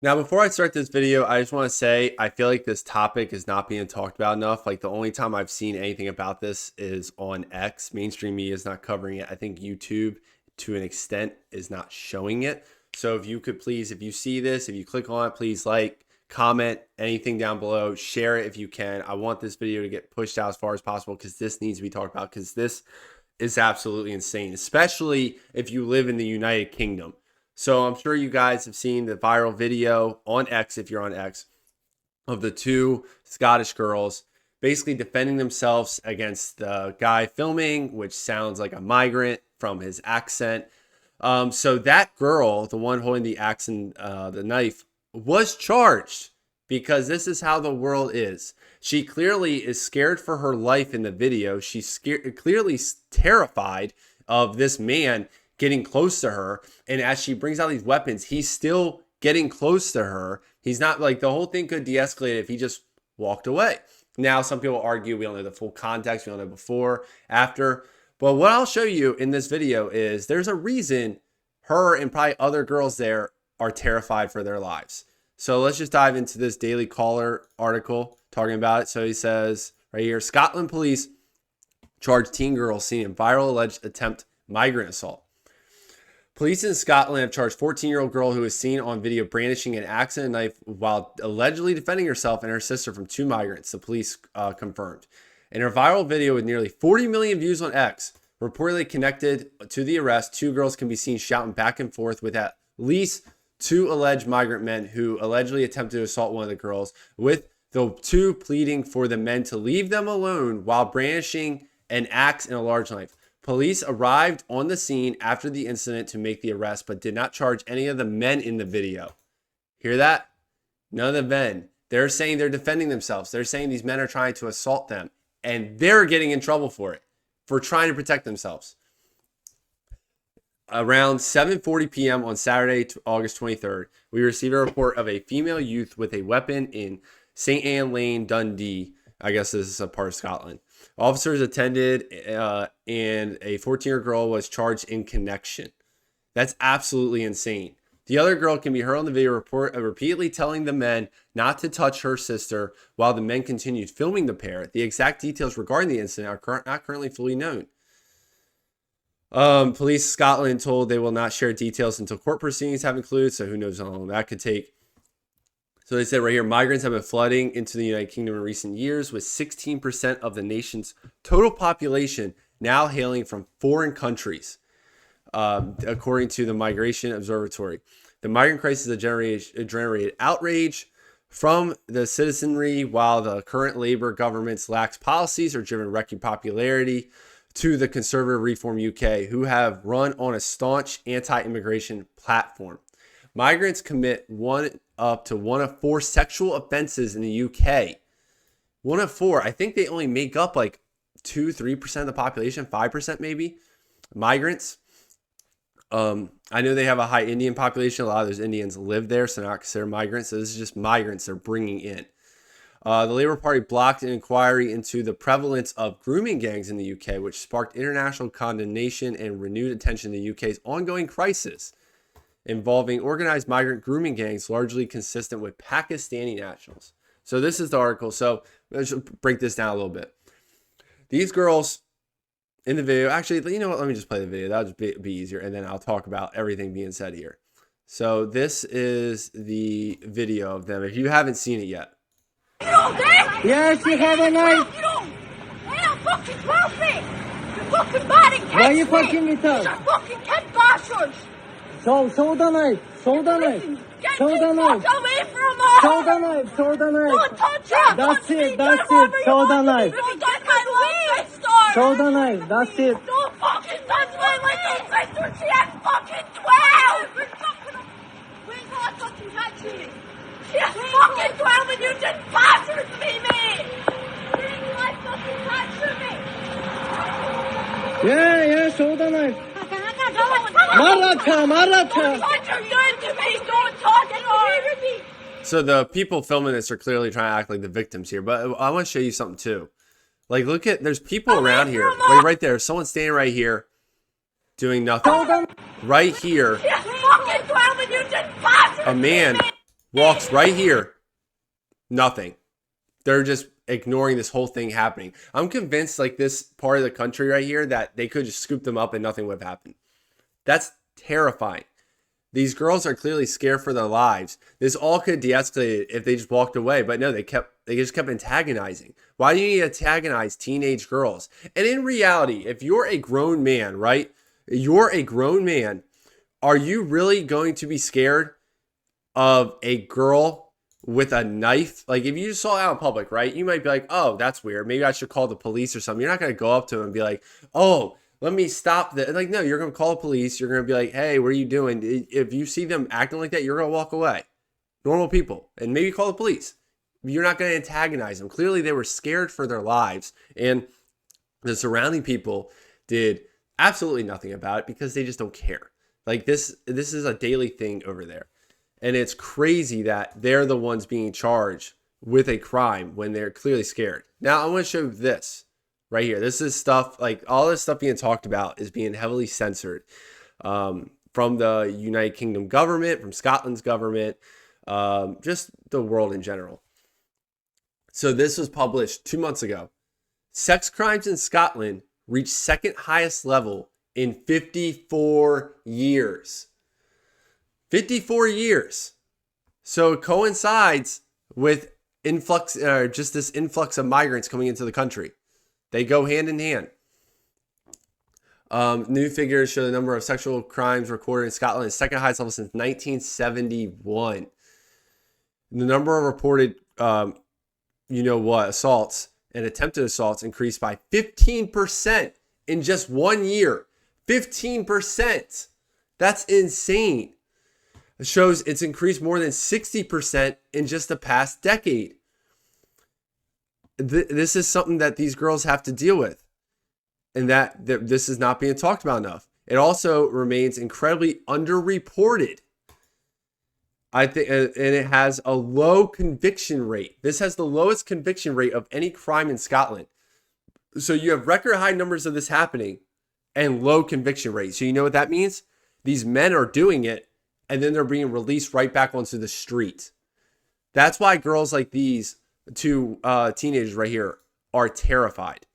Now, before I start this video, I just want to say I feel like this topic is not being talked about enough. Like the only time I've seen anything about this is on X. Mainstream media is not covering it. I think YouTube, to an extent, is not showing it. So if you could please, if you see this, if you click on it, please like, comment, anything down below, share it if you can. I want this video to get pushed out as far as possible because this needs to be talked about because this is absolutely insane, especially if you live in the United Kingdom. So I'm sure you guys have seen the viral video on X, if you're on X, of the two Scottish girls basically defending themselves against the guy filming, which sounds like a migrant from his accent. So that girl, the one holding the axe and the knife, was charged because this is how the world is. She clearly is scared for her life in the video. She's clearly terrified of this man getting close to her, and as she brings out these weapons, he's still getting close to her. He's not, like, the whole thing could de-escalate if he just walked away. Now, some people argue we don't know the full context, we don't know before, after, but what I'll show you in this video is there's a reason her and probably other girls there are terrified for their lives. So let's just dive into this Daily Caller article talking about it. So he says right here, Scotland police charge teen girl seen in viral alleged attempt migrant assault. Police in Scotland have charged 14-year-old girl who was seen on video brandishing an axe and a knife while allegedly defending herself and her sister from two migrants, the police confirmed. In her viral video with nearly 40 million views on X, reportedly connected to the arrest, two girls can be seen shouting back and forth with at least two alleged migrant men who allegedly attempted to assault one of the girls, with the two pleading for the men to leave them alone while brandishing an axe and a large knife. Police arrived on the scene after the incident to make the arrest, but did not charge any of the men in the video. Hear that? None of the men. They're saying they're defending themselves. They're saying these men are trying to assault them, and they're getting in trouble for it, for trying to protect themselves. Around 7:40 p.m. on Saturday, August 23rd, we received a report of a female youth with a weapon in St. Anne Lane, Dundee. I guess this is a part of Scotland. Officers attended and a 14-year-old girl was charged in connection. That's absolutely insane. The other girl can be heard on the video repeatedly telling the men not to touch her sister while the men continued filming the pair. The exact details regarding the incident are not currently fully known. Police Scotland told they will not share details until court proceedings have concluded, so who knows how long that could take. So they said right here, migrants have been flooding into the United Kingdom in recent years, with 16% of the nation's total population now hailing from foreign countries, according to the Migration Observatory. The migrant crisis has generated outrage from the citizenry, while the current Labour government's lax policies are driven record popularity to the Conservative Reform UK, who have run on a staunch anti-immigration platform. Migrants commit up to one of four sexual offenses in the UK. One of four. I think they only make up like 2-3% of the population, 5% maybe, migrants. I know they have a high Indian population. A lot of those Indians live there, so not considered migrants. So this is just migrants they're bringing in. The Labour Party blocked an inquiry into the prevalence of grooming gangs in the UK, which sparked international condemnation and renewed attention to the UK's ongoing crisis involving organized migrant grooming gangs, largely consistent with Pakistani nationals. So this is the article. So let's break this down a little bit. These girls in the video, actually, you know what? Let me just play the video. That'll just be easier. And then I'll talk about everything being said here. So this is the video of them, if you haven't seen it yet. You don't dare! Yes, you have a knife. You don't! Hell, fucking profit! You fucking bad and Why you fucking me These are up? fucking kid bastards! Show the knife. Show the knife. Get Show the the knife. fuck away from us! Show the knife. Show the Don't knife. touch her! That's Touch it, me. that's Do it. whatever you Show want the to knife. do. Don't touch my little sister! Show the knife. That's it. Don't fucking touch my little sister! She has fucking 12! Where's her fucking touching me? She has fucking 12 and you just bastards me, mate! Where's my fucking touching me? Yeah, show the knife. Don't Maratha. touch her! Good to me! Don't touch her! So the people filming this are clearly trying to act like the victims here, but I want to show you something too. Like, look at, there's people around here. Wait, right there. Someone's standing right here doing nothing. Right here, Yes, fucking 12 and you just bastards! a man walks right here. Nothing. They're just ignoring this whole thing happening. I'm convinced like this part of the country right here that they could just scoop them up and nothing would have happened. That's terrifying. These girls are clearly scared for their lives. This all could de-escalate if they just walked away, but no, they just kept antagonizing. Why do you need to antagonize teenage girls? And in reality, if you're a grown man, right? You're a grown man. Are you really going to be scared of a girl with a knife? Like if you just saw it out in public, right? You might be like, oh, that's weird. Maybe I should call the police or something. You're not going to go up to them and be like, oh, let me stop that. Like, no, you're going to call the police. You're going to be like, hey, what are you doing? If you see them acting like that, you're going to walk away. Normal people. And maybe call the police. You're not going to antagonize them. Clearly, they were scared for their lives. And the surrounding people did absolutely nothing about it because they just don't care. Like, this is a daily thing over there. And it's crazy that they're the ones being charged with a crime when they're clearly scared. Now, I want to show this. Right here. This is stuff like all this stuff being talked about is being heavily censored from the United Kingdom government, from Scotland's government, just the world in general. So this was published 2 months ago. Sex crimes in Scotland reached second highest level in 54 years. 54 years. So it coincides with just this influx of migrants coming into the country. They go hand in hand. New figures show the number of sexual crimes recorded in Scotland is second highest level since 1971. The number of reported, assaults and attempted assaults increased by 15% in just 1 year. 15%. That's insane. It shows it's increased more than 60% in just the past decade. This is something that these girls have to deal with, and that this is not being talked about enough. It also remains incredibly underreported. I think, and it has a low conviction rate. This has the lowest conviction rate of any crime in Scotland. So you have record high numbers of this happening and low conviction rate. So you know what that means? These men are doing it, and then they're being released right back onto the street. That's why girls like these two teenagers right here are terrified.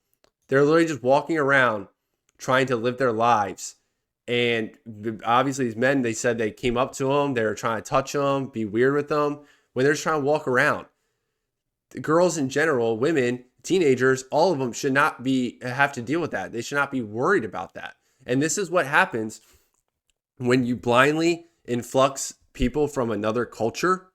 They're literally just walking around trying to live their lives. And obviously these men, they said they came up to them. They were trying to touch them, be weird with them when they're just trying to walk around. The girls in general, women, teenagers, all of them should not have to deal with that. They should not be worried about that. And this is what happens when you blindly influx people from another culture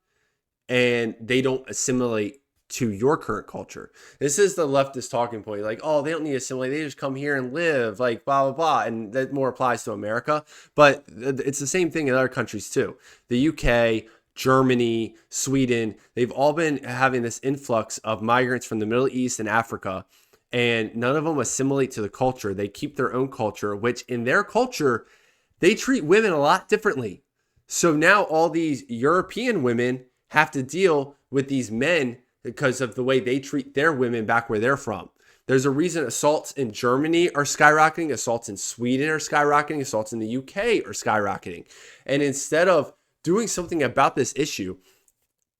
and they don't assimilate to your current culture. This is the leftist talking point. Like, oh, they don't need to assimilate. They just come here and live, like, blah, blah, blah. And that more applies to America. But it's the same thing in other countries too. The UK, Germany, Sweden, they've all been having this influx of migrants from the Middle East and Africa. And none of them assimilate to the culture. They keep their own culture, which in their culture, they treat women a lot differently. So now all these European women have to deal with these men because of the way they treat their women back where they're from. There's a reason assaults in Germany are skyrocketing, assaults in Sweden are skyrocketing, assaults in the UK are skyrocketing. And instead of doing something about this issue,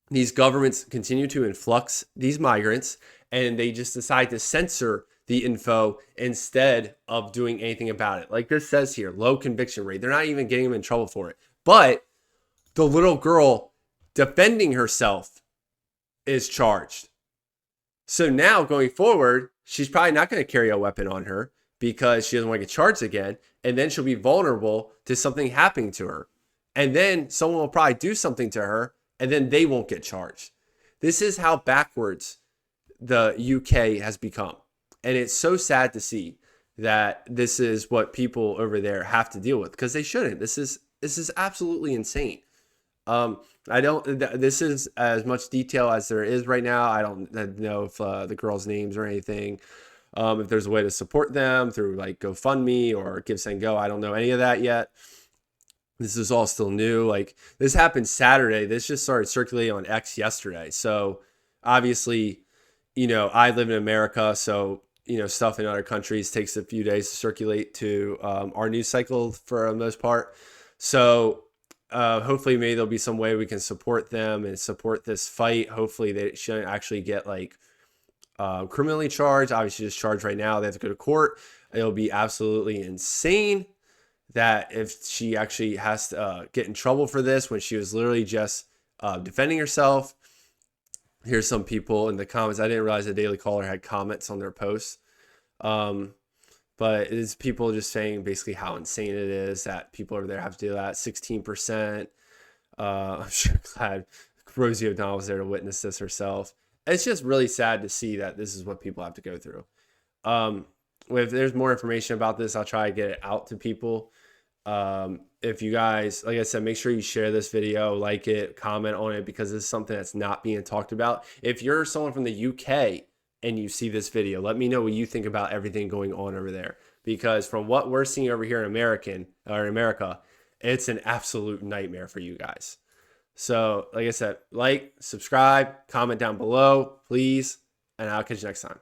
these governments continue to influx these migrants and they just decide to censor the info instead of doing anything about it. Like this says here, low conviction rate. They're not even getting them in trouble for it. But the little girl defending herself is charged. So now going forward, she's probably not going to carry a weapon on her because she doesn't want to get charged again. And then she'll be vulnerable to something happening to her. And then someone will probably do something to her and then they won't get charged. This is how backwards the UK has become. And it's so sad to see that this is what people over there have to deal with because they shouldn't. This is absolutely insane. This is as much detail as there is right now. I don't know if the girls' names or anything. If there's a way to support them through like GoFundMe or Give Send Go. I don't know any of that yet. This is all still new. Like this happened Saturday. This just started circulating on X yesterday. So obviously, I live in America. So, stuff in other countries takes a few days to circulate to our news cycle for the most part. So hopefully maybe there'll be some way we can support them and support this fight. Hopefully they shouldn't actually get like criminally charged. Obviously just charged right now. They have to go to court. It'll be absolutely insane that if she actually has to get in trouble for this when she was literally just defending herself. Here's some people in the comments. I didn't realize the Daily Caller had comments on their posts. But it's people just saying basically how insane it is that people over there have to do that. 16%. I'm sure glad Rosie O'Donnell was there to witness this herself. It's just really sad to see that this is what people have to go through. If there's more information about this, I'll try to get it out to people. If you guys, like I said, make sure you share this video, like it, comment on it, because this is something that's not being talked about. If you're someone from the UK and you see this video, let me know what you think about everything going on over there, because from what we're seeing over here in America, it's an absolute nightmare for you guys. So like I said, like, subscribe, comment down below, please, and I'll catch you next time.